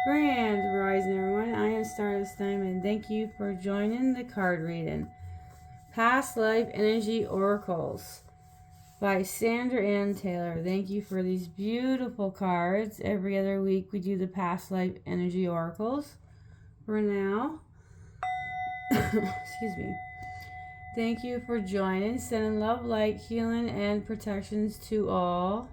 Grand Rising, everyone. I am Stardust Diamond. Thank you for joining the card reading. Past Life Energy Oracles by Sandra Ann Taylor. Thank you for these beautiful cards. Every other week we do the Past Life Energy Oracles. For now, excuse me. Thank you for joining. Sending love, light, healing, and protections to all.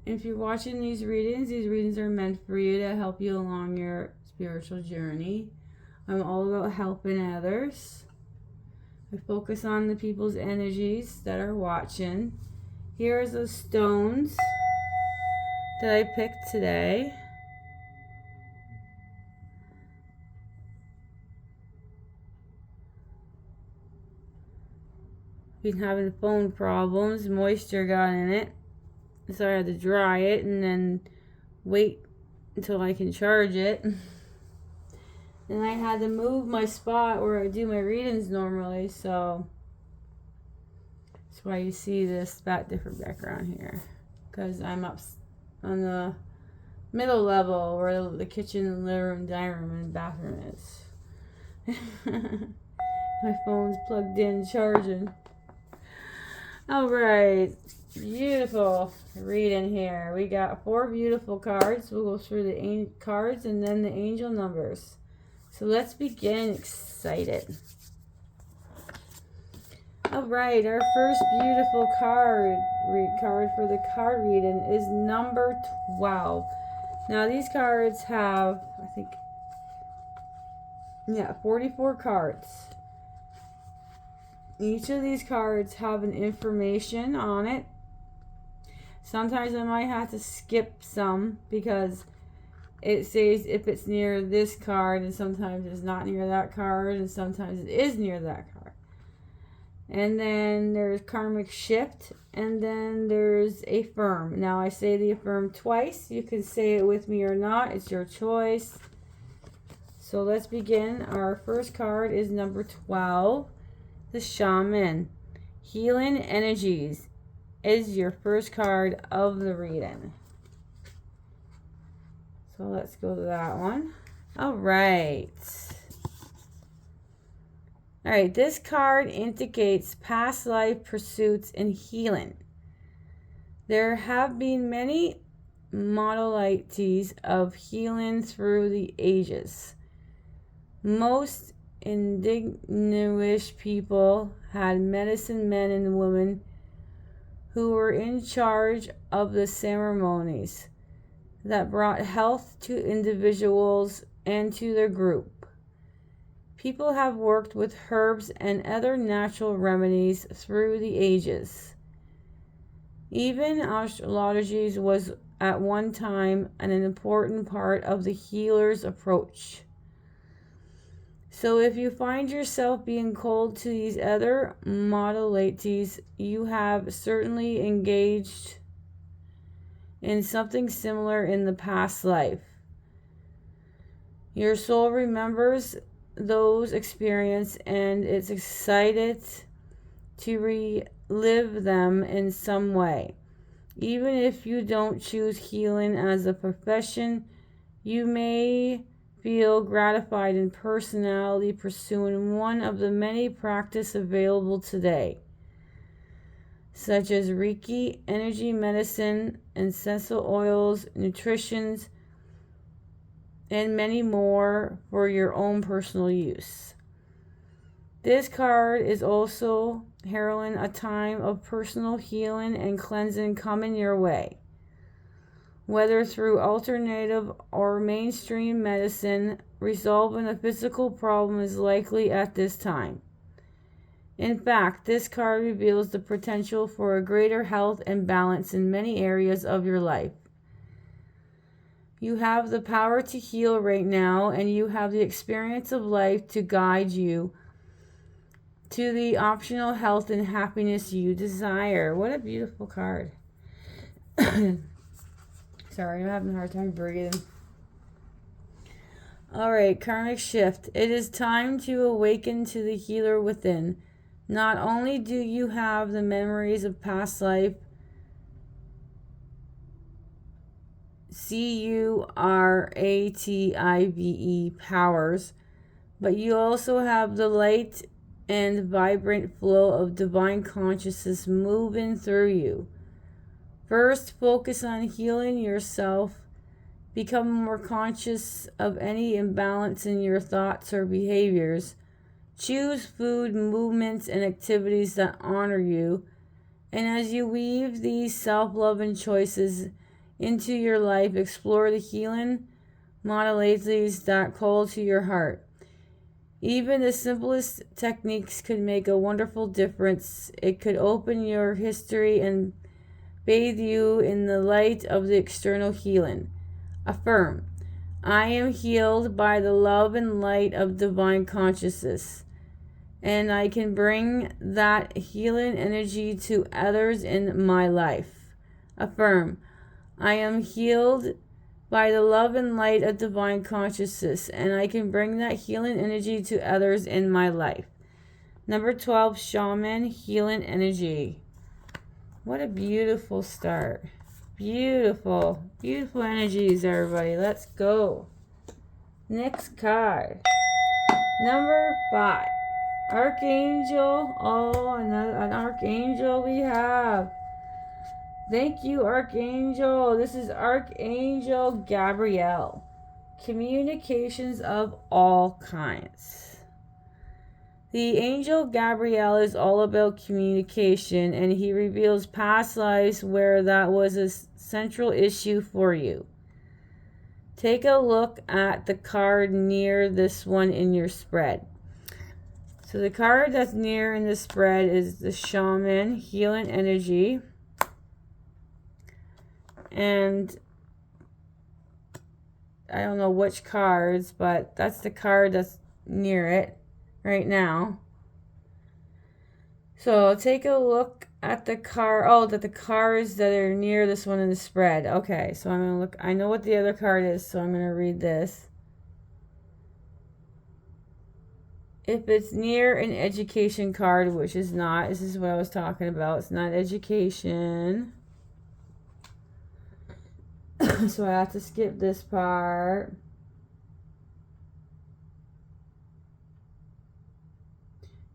If you're watching these readings are meant for you to help you along your spiritual journey. I'm all about helping others. I focus on the people's energies that are watching. Here's the stones that I picked today. Been having phone problems, moisture got in it. So I had to dry it and then wait until I can charge it. And I had to move my spot where I do my readings normally, so that's why you see this different background here. Because I'm up on the middle level where the kitchen, living room, dining room, and bathroom is. My phone's plugged in, charging. Alright, beautiful reading here. We got 4 beautiful cards. We'll go through the cards and then the angel numbers. So let's begin. Excited. Alright, our first beautiful card for the card reading is number 12. Now these cards have, I think, 44 cards. Each of these cards have an information on it. Sometimes I might have to skip some because it says if it's near this card, and sometimes it's not near that card, and sometimes it is near that card. And then there's karmic shift, and then there's affirm. Now I say the affirm twice. You can say it with me or not. It's your choice. So let's begin. Our first card is number 12. The Shaman. Healing Energies is your first card of the reading. So let's go to that one. Alright, this card indicates past life pursuits and healing. There have been many modalities of healing through the ages. Most indigenous people had medicine men and women who were in charge of the ceremonies that brought health to individuals and to their group. People have worked with herbs and other natural remedies through the ages. Even astrology was at one time an important part of the healer's approach. So if you find yourself being called to these other modalities, you have certainly engaged in something similar in the past life. Your soul remembers those experiences and is excited to relive them in some way. Even if you don't choose healing as a profession, you may feel gratified in personally pursuing one of the many practices available today, such as Reiki, energy medicine, essential oils, nutrition, and many more for your own personal use. This card is also heralding a time of personal healing and cleansing coming your way. Whether through alternative or mainstream medicine, resolving a physical problem is likely at this time. In fact, this card reveals the potential for a greater health and balance in many areas of your life. You have the power to heal right now, and you have the experience of life to guide you to the optional health and happiness you desire. What a beautiful card. Sorry, I'm having a hard time breathing. Alright, karmic shift. It is time to awaken to the healer within. Not only do you have the memories of past life CURATIVE powers, but you also have the light and vibrant flow of divine consciousness moving through you. First, focus on healing yourself. Become more conscious of any imbalance in your thoughts or behaviors. Choose food, movements, and activities that honor you. And as you weave these self-loving choices into your life, explore the healing modalities that call to your heart. Even the simplest techniques could make a wonderful difference. It could open your history and bathe you in the light of the external healing. Affirm, I am healed by the love and light of divine consciousness, and I can bring that healing energy to others in my life. Affirm, I am healed by the love and light of divine consciousness, and I can bring that healing energy to others in my life. Number 12, Shaman Healing Energy. What a beautiful start. Beautiful. Beautiful energies, everybody. Let's go. Next card. Number 5. Archangel. Oh, an Archangel we have. Thank you, Archangel. This is Archangel Gabriel. Communications of all kinds. The angel Gabriel is all about communication, and he reveals past lives where that was a central issue for you. Take a look at the card near this one in your spread. So the card that's near in the spread is the Shaman Healing Energy. And I don't know which cards, but that's the card that's near it right now. So take a look at the card. Oh, that the cards that are near this one in the spread. Okay, so I'm going to look. I know what the other card is, so I'm going to read this. If it's near an education card, which is not, this is what I was talking about. It's not education. So I have to skip this part.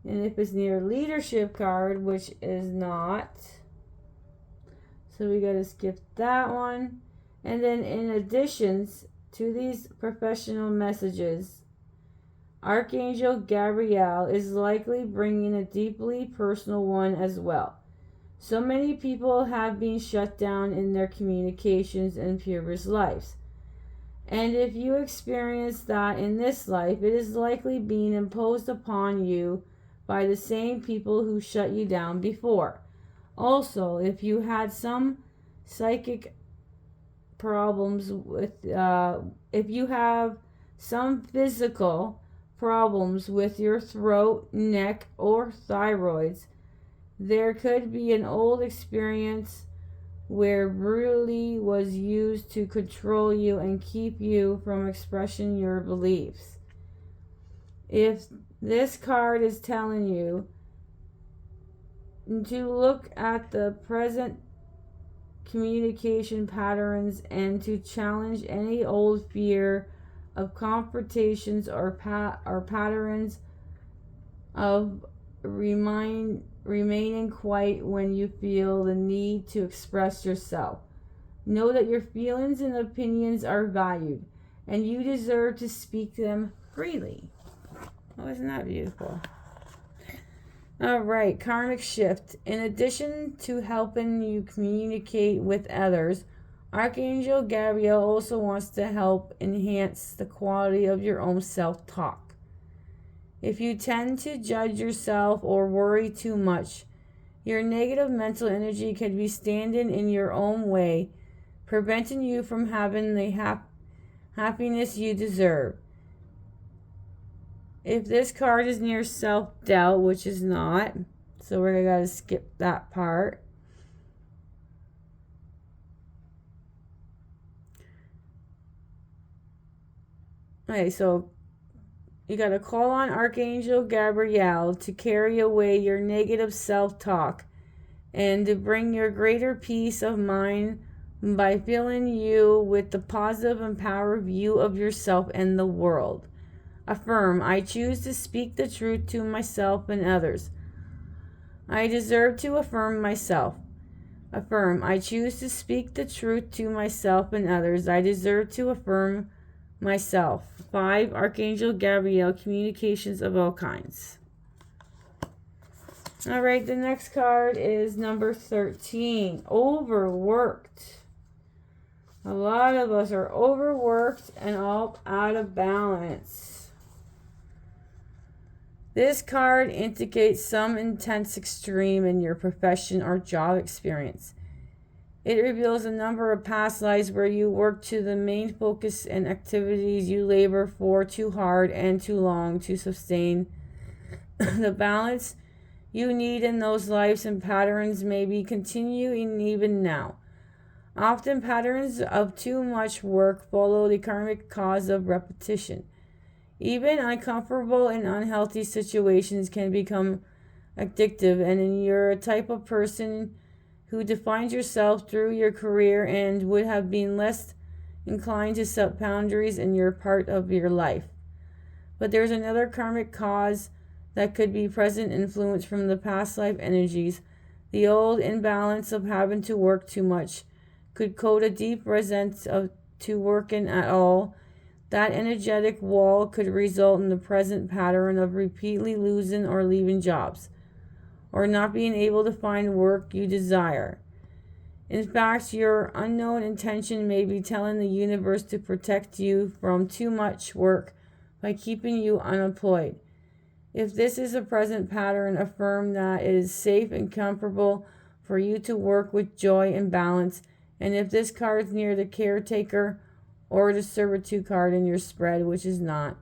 And if it's near leadership card, which is not, so we got to skip that one. And then in additions to these professional messages, Archangel Gabriel is likely bringing a deeply personal one as well. So many people have been shut down in their communications in previous lives. And if you experience that in this life, it is likely being imposed upon you by the same people who shut you down before. Also, if you had some psychic problems with, if you have some physical problems with your throat, neck, or thyroids, there could be an old experience where brutality was used to control you and keep you from expressing your beliefs. If this card is telling you to look at the present communication patterns and to challenge any old fear of confrontations or patterns of remaining quiet when you feel the need to express yourself. Know that your feelings and opinions are valued, and you deserve to speak them freely. Oh, isn't that beautiful? All right, karmic shift. In addition to helping you communicate with others, Archangel Gabriel also wants to help enhance the quality of your own self-talk. If you tend to judge yourself or worry too much, your negative mental energy can be standing in your own way, preventing you from having the happiness you deserve. If this card is near self-doubt, which is not, so we're going to skip that part. Okay, so you got to call on Archangel Gabriel to carry away your negative self-talk and to bring your greater peace of mind by filling you with the positive and power view of yourself and the world. Affirm, I choose to speak the truth to myself and others. I deserve to affirm myself. Affirm, I choose to speak the truth to myself and others. I deserve to affirm myself. 5. Archangel Gabriel, communications of all kinds. All right, the next card is number 13, overworked. A lot of us are overworked and all out of balance. This card indicates some intense extreme in your profession or job experience. It reveals a number of past lives where you work to the main focus and activities you labor for too hard and too long to sustain. The balance you need in those lives and patterns may be continuing even now. Often patterns of too much work follow the karmic cause of repetition. Even uncomfortable and unhealthy situations can become addictive, and you're a type of person who defines yourself through your career and would have been less inclined to set boundaries in your part of your life. But there's another karmic cause that could be present influence from the past life energies. The old imbalance of having to work too much could code a deep resentment of to working at all. That energetic wall could result in the present pattern of repeatedly losing or leaving jobs, or not being able to find work you desire. In fact, your unknown intention may be telling the universe to protect you from too much work by keeping you unemployed. If this is a present pattern, affirm that it is safe and comfortable for you to work with joy and balance. And if this card is near the caretaker or the servitude card in your spread, which is not.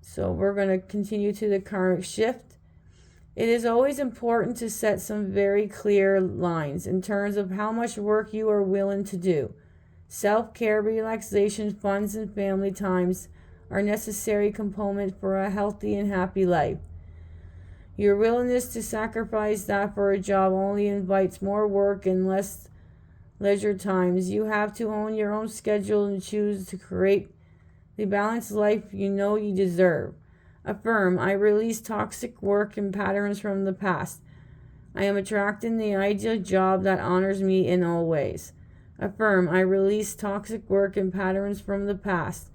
So we're going to continue to the karmic shift. It is always important to set some very clear lines in terms of how much work you are willing to do. Self-care, relaxation, funds, and family times are necessary components for a healthy and happy life. Your willingness to sacrifice that for a job only invites more work and less leisure times. You have to own your own schedule and choose to create the balanced life you know you deserve. Affirm, I release toxic work and patterns from the past. I am attracting the ideal job that honors me in all ways. Affirm, I release toxic work and patterns from the past.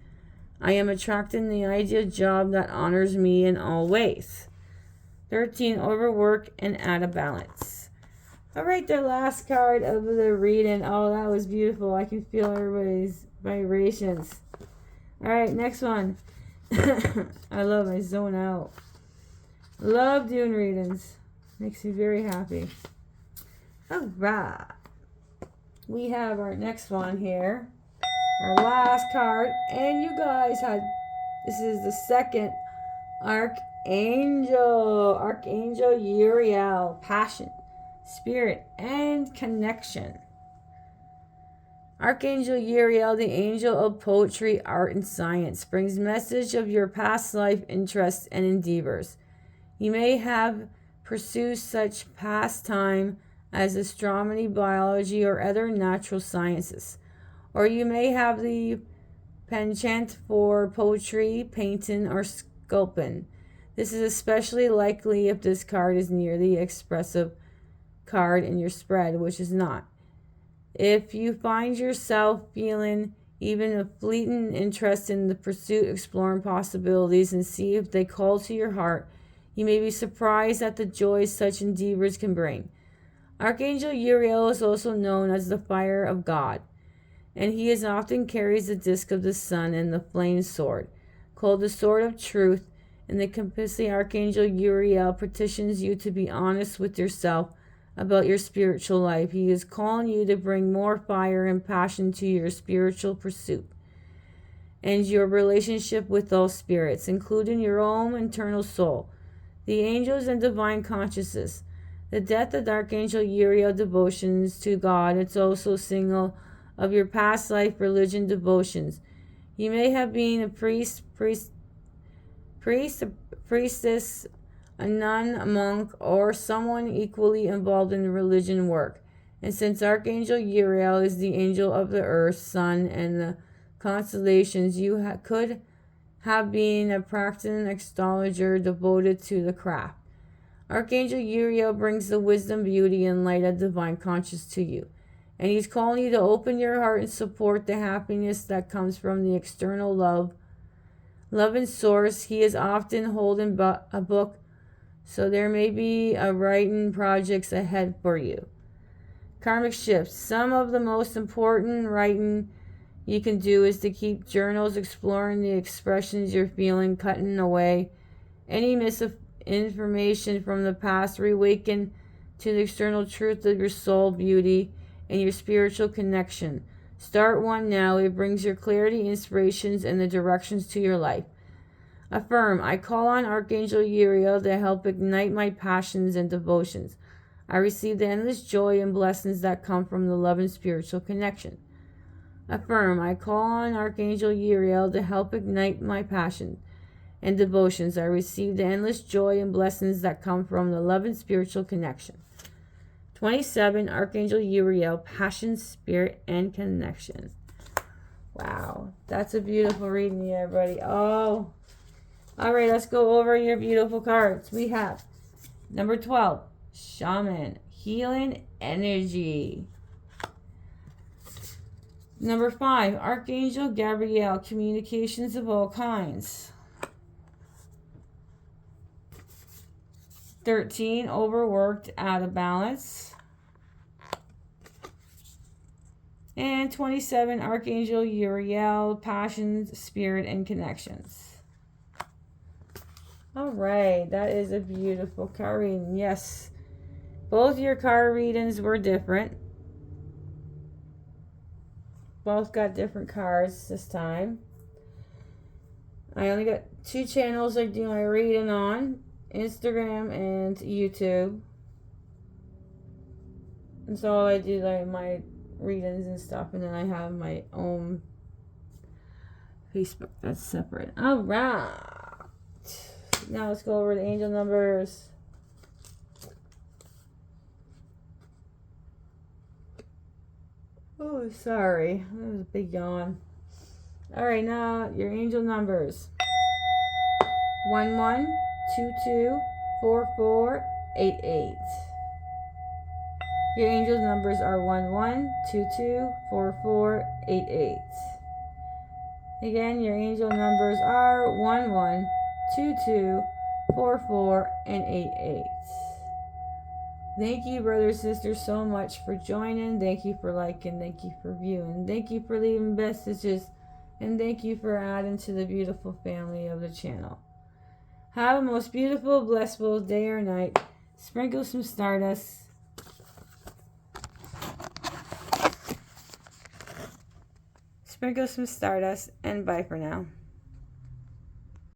I am attracting the ideal job that honors me in all ways. 13, overwork and out of balance. All right, the last card of the reading. Oh, that was beautiful. I can feel everybody's vibrations. All right, next one. I zone out. Love doing readings. Makes me very happy. All right. We have our next one here. Our last card. And you guys had, this is the second Archangel. Archangel Uriel. Passion, spirit, and connection. Archangel Uriel, the angel of poetry, art, and science, brings message of your past life interests and endeavors. You may have pursued such pastime as astronomy, biology, or other natural sciences. Or you may have the penchant for poetry, painting, or sculpting. This is especially likely if this card is near the expressive card in your spread, which is not. If you find yourself feeling even a fleeting interest in the pursuit, exploring possibilities, and see if they call to your heart, you may be surprised at the joy such endeavors can bring. Archangel Uriel is also known as the fire of God, and he is often carries the disc of the sun and the flame sword, called the sword of truth. In the compassionate Archangel Uriel petitions you to be honest with yourself about your spiritual life. He is calling you to bring more fire and passion to your spiritual pursuit and your relationship with all spirits, including your own internal soul, the angels, and divine consciousness. The death of Archangel Uriel devotions to God. It's also a signal of your past life religion devotions. You may have been a priestess, a nun, a monk, or someone equally involved in religion work, And since Archangel Uriel is the angel of the earth, sun, and the constellations, you could have been a practicing astrologer devoted to the craft. Archangel Uriel brings the wisdom, beauty, and light of divine conscience to you. And he's calling you to open your heart and support the happiness that comes from the external love and source. He is often holding a book, so there may be a writing projects ahead for you. Karmic shifts. Some of the most important writing you can do is to keep journals, exploring the expressions you're feeling, cutting away any misinformation from the past, reawaken to the external truth of your soul, beauty, and your spiritual connection. Start one now. It brings your clarity, inspirations, and the directions to your life. Affirm, I call on Archangel Uriel to help ignite my passions and devotions. I receive the endless joy and blessings that come from the love and spiritual connection. Affirm, I call on Archangel Uriel to help ignite my passion and devotions. I receive the endless joy and blessings that come from the love and spiritual connection. 27, Archangel Uriel, passion, spirit, and connection. Wow, that's a beautiful reading, everybody. Oh, all right, let's go over your beautiful cards. We have number 12, Shaman, healing energy. Number 5, Archangel Gabriel, communications of all kinds. 13, overworked, out of balance. And 27, Archangel Uriel, passions, spirit, and connections. All right, that is a beautiful card reading. Yes, both your card readings were different. Both got different cards this time. I only got 2 channels I do my reading on, Instagram and YouTube. And so I do like my readings and stuff, and then I have my own Facebook that's separate. All right. Now let's go over the angel numbers. Oh, sorry. That was a big yawn. All right, now your angel numbers. 11, 22, 44, 88. Your angel numbers are 11, 22, 44, 88. Again, your angel numbers are 11, 22, 44, and 88. Thank you, brothers and sisters, so much for joining. Thank you for liking. Thank you for viewing. Thank you for leaving messages. And thank you for adding to the beautiful family of the channel. Have a most beautiful, blissful day or night. Sprinkle some stardust. Sprinkle some stardust, and bye for now.